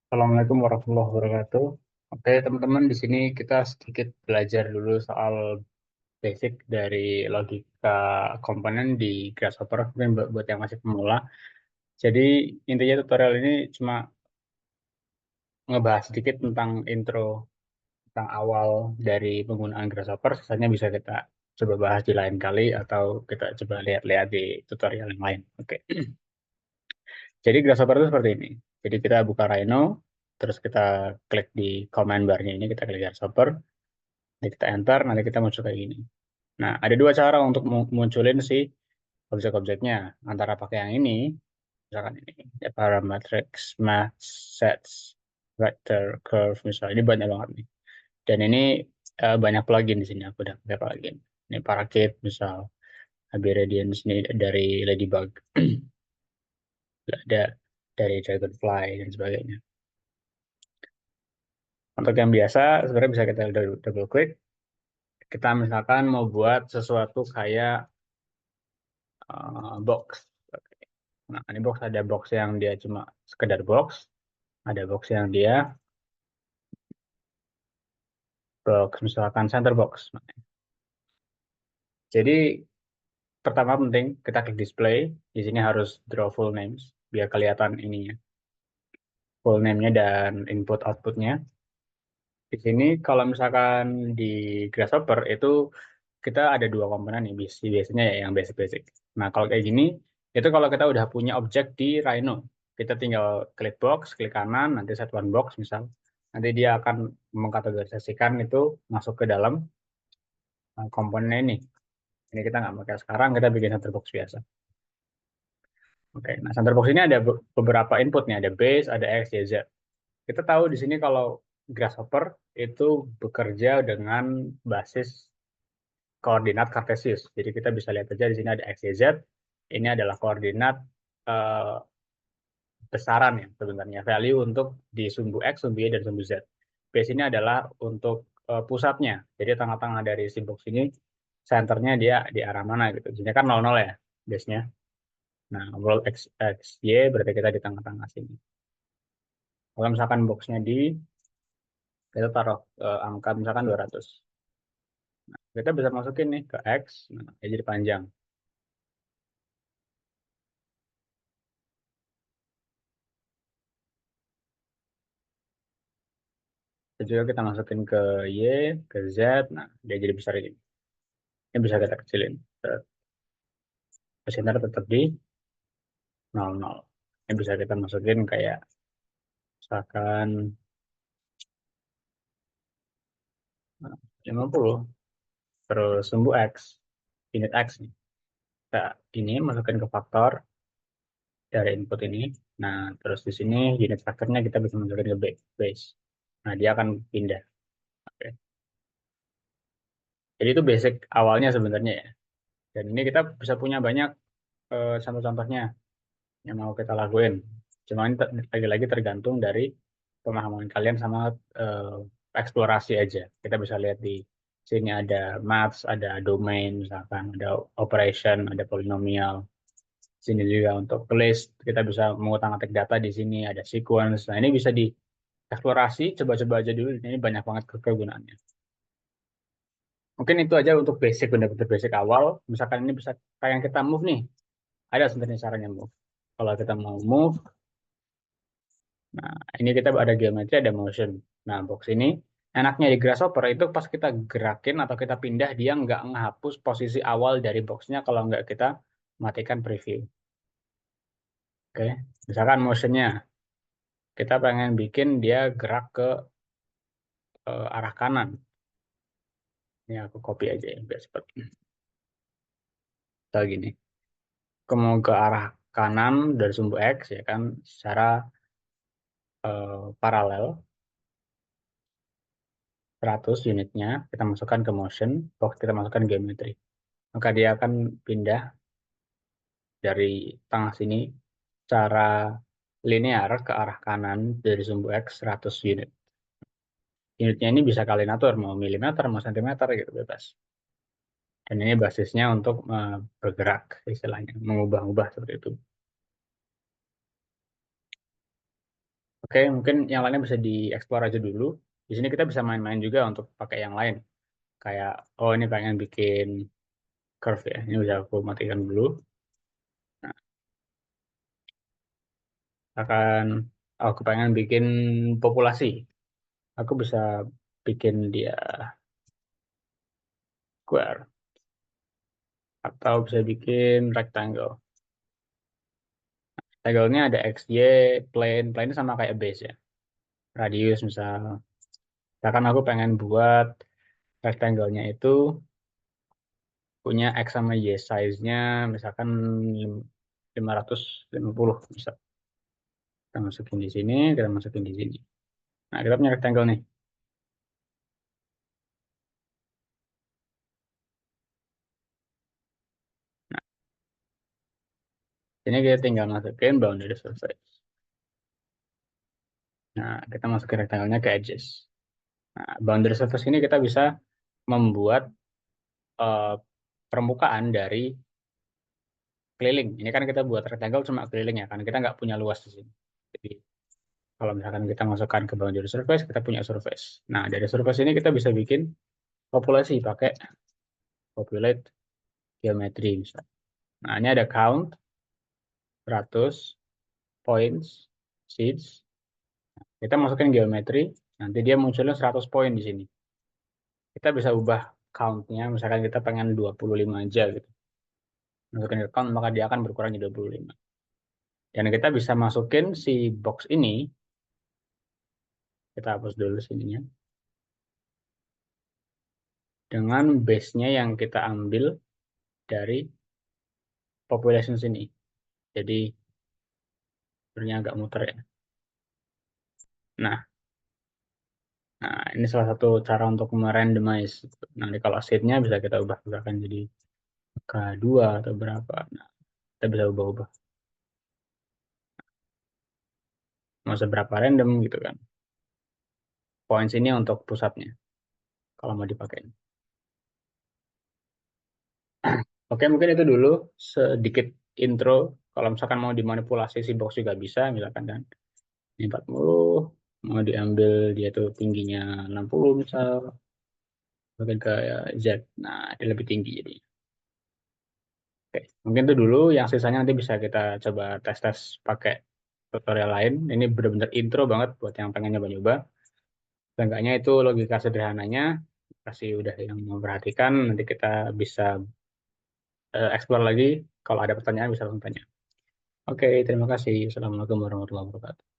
Assalamualaikum warahmatullahi wabarakatuh. Oke, teman-teman, di sini kita sedikit belajar dulu soal basic dari logika komponen di Grasshopper, mungkin buat yang masih pemula. Jadi, intinya tutorial ini cuma ngebahas sedikit tentang intro, tentang awal dari penggunaan Grasshopper. Sisanya bisa kita coba bahas di lain kali, atau kita coba lihat-lihat di tutorial yang lain. Oke. Jadi Grasshopper itu seperti ini. Jadi kita buka Rhino, terus kita klik di command bar-nya ini, kita klik Grasshopper, nanti kita enter, nanti kita muncul kayak gini. Nah, ada dua cara untuk munculin si objek-objeknya. Antara pakai yang ini, misalkan ini, ya, parametric, math, sets, vector, curve, misalnya. Ini banyak banget nih. Dan ini banyak plugin di sini, aku udah pakai plugin. Ini Parakit, misal, Abi Radiance, ini dari Ladybug, ada dari Dragonfly, dan sebagainya. Untuk yang biasa, sebenarnya bisa kita double klik. Kita misalkan mau buat sesuatu kayak box. Nah, ini box ada box yang dia cuma sekedar box, ada box yang dia box misalkan center box. Jadi pertama penting kita klik display. Di sini harus draw full names biar kelihatan ininya, full name-nya dan input outputnya. Di sini kalau misalkan di Grasshopper itu kita ada dua komponen nih, biasanya ya yang basic-basic. Nah, kalau kayak gini, itu kalau kita udah punya objek di Rhino, kita tinggal klik box, klik kanan, nanti set one box misal. Nanti dia akan mengkategorisasikan itu masuk ke dalam komponen ini. Ini kita nggak pakai sekarang, kita bikin center box biasa. Oke, nah center box ini ada beberapa input nih, ada base, ada x, y, z. Kita tahu di sini kalau Grasshopper itu bekerja dengan basis koordinat kartesius. Jadi kita bisa lihat aja di sini ada x, y, z. Ini adalah koordinat eh, besaran ya sebenarnya, value untuk di sumbu x, sumbu y, dan sumbu z. Base ini adalah untuk pusatnya. Jadi tengah-tengah dari si box ini, centernya dia di arah mana gitu. Jadi kan 00 ya base-nya. Nah, world x, x, y berarti kita di tengah-tengah sini. Kalau misalkan box-nya kita taruh angka misalkan 200. Kita bisa masukin nih ke x, nah, ya jadi panjang. Dan juga kita masukin ke Y, ke Z, nah dia jadi besar ini. Ini bisa kita kecilin. Center tetap di 00. Ini bisa kita masukin kayak misalkan 50. Terus sumbu X, unit X nih. Kita ini masukin ke faktor dari input ini. Nah, terus di sini unit faktornya kita bisa masukin ke base. Nah, dia akan pindah. Oke. Jadi itu basic awalnya sebenarnya ya. Dan ini kita bisa punya banyak contoh-contohnya yang mau kita lakuin. Cuma ini lagi-lagi tergantung dari pemahaman kalian sama eh, eksplorasi aja. Kita bisa lihat di sini ada maths, ada domain, misalkan ada operation, ada polinomial. Sini juga untuk list, kita bisa mengutak-atik data di sini, ada sequence. Nah, ini bisa dieksplorasi, coba-coba aja dulu. Ini banyak banget kegunaannya. Mungkin itu aja untuk basic, benar-benar basic awal. Misalkan ini bisa kayak yang kita move nih. Ada sebenarnya caranya move. Kalau kita mau move, nah ini kita ada geometri, ada motion. Nah, box ini enaknya di Grasshopper itu pas kita gerakin atau kita pindah, dia nggak ngehapus posisi awal dari boxnya kalau nggak kita matikan preview. Oke, misalkan motionnya, kita pengen bikin dia gerak ke arah kanan. Ini aku copy aja ya, biar cepat. Kayak gini. Mau ke arah kanan dari sumbu X, ya kan, secara paralel, 100 unitnya, kita masukkan ke motion, box kita masukkan geometri. Maka dia akan pindah dari tengah sini secara linear ke arah kanan dari sumbu X 100 unit. Unitnya ini bisa kalian atur, mau milimeter, mau sentimeter, gitu bebas. Dan ini basisnya untuk bergerak, istilahnya, mengubah-ubah seperti itu. Oke, mungkin yang lainnya bisa dieksplor aja dulu. Di sini kita bisa main-main juga untuk pakai yang lain. Kayak, oh ini pengen bikin curve ya. Ini udah aku matikan dulu. Nah, akan aku pengen bikin populasi. Aku bisa bikin dia square atau bisa bikin rectangle. Rectangle-nya ada X, Y, plane. Plane itu sama kayak base ya. Radius misal. Misalkan aku pengen buat rectangle-nya itu punya X sama Y size-nya misalkan 550 bisa. Kita masukin di sini, kita masukin di sini. Nah, kita punya rectangle nih. Nah, ini kita tinggal masukin boundary surface. Nah, kita masukin rectangle-nya ke edges. Nah, boundary surface ini kita bisa membuat eh, permukaan dari keliling. Ini kan kita buat rectangle cuma keliling ya, kan kita nggak punya luas di sini. Jadi kalau misalkan kita masukkan ke boundary surface, kita punya surface. Nah, dari surface ini kita bisa bikin populasi pakai populate geometry misalnya. Nah, ini ada count, 100, points, seeds. Kita masukin geometri, nanti dia munculnya 100 poin di sini. Kita bisa ubah countnya, misalkan kita pengen 25 aja gitu. Masukin ke count, maka dia akan berkurang jadi 25. Dan kita bisa masukin si box ini, kita hapus dulu sininya, dengan base-nya yang kita ambil dari population sini. Jadi, sebenarnya agak muter ya. Nah, ini salah satu cara untuk merandomize. Nanti kalau seed-nya bisa kita ubah-ubahkan jadi K2 atau berapa. Nah, kita bisa ubah-ubah. Mau seberapa random gitu kan. Points ini untuk pusatnya, kalau mau dipakai. Oke, mungkin itu dulu sedikit intro. Kalau misalkan mau dimanipulasi si box juga bisa, misalkan kan. Ini 40, mau diambil dia tuh tingginya 60 misal, mungkin ke Z. Nah, dia lebih tinggi jadi. Oke, mungkin itu dulu. Yang sisanya nanti bisa kita coba tes-tes pakai tutorial lain. Ini benar-benar intro banget buat yang pengen nyoba-nyoba. Seenggaknya itu logika sederhananya. Kasih udah yang memperhatikan, nanti kita bisa explore lagi. Kalau ada pertanyaan bisa langsung tanya. Oke, terima kasih. Assalamualaikum warahmatullahi wabarakatuh.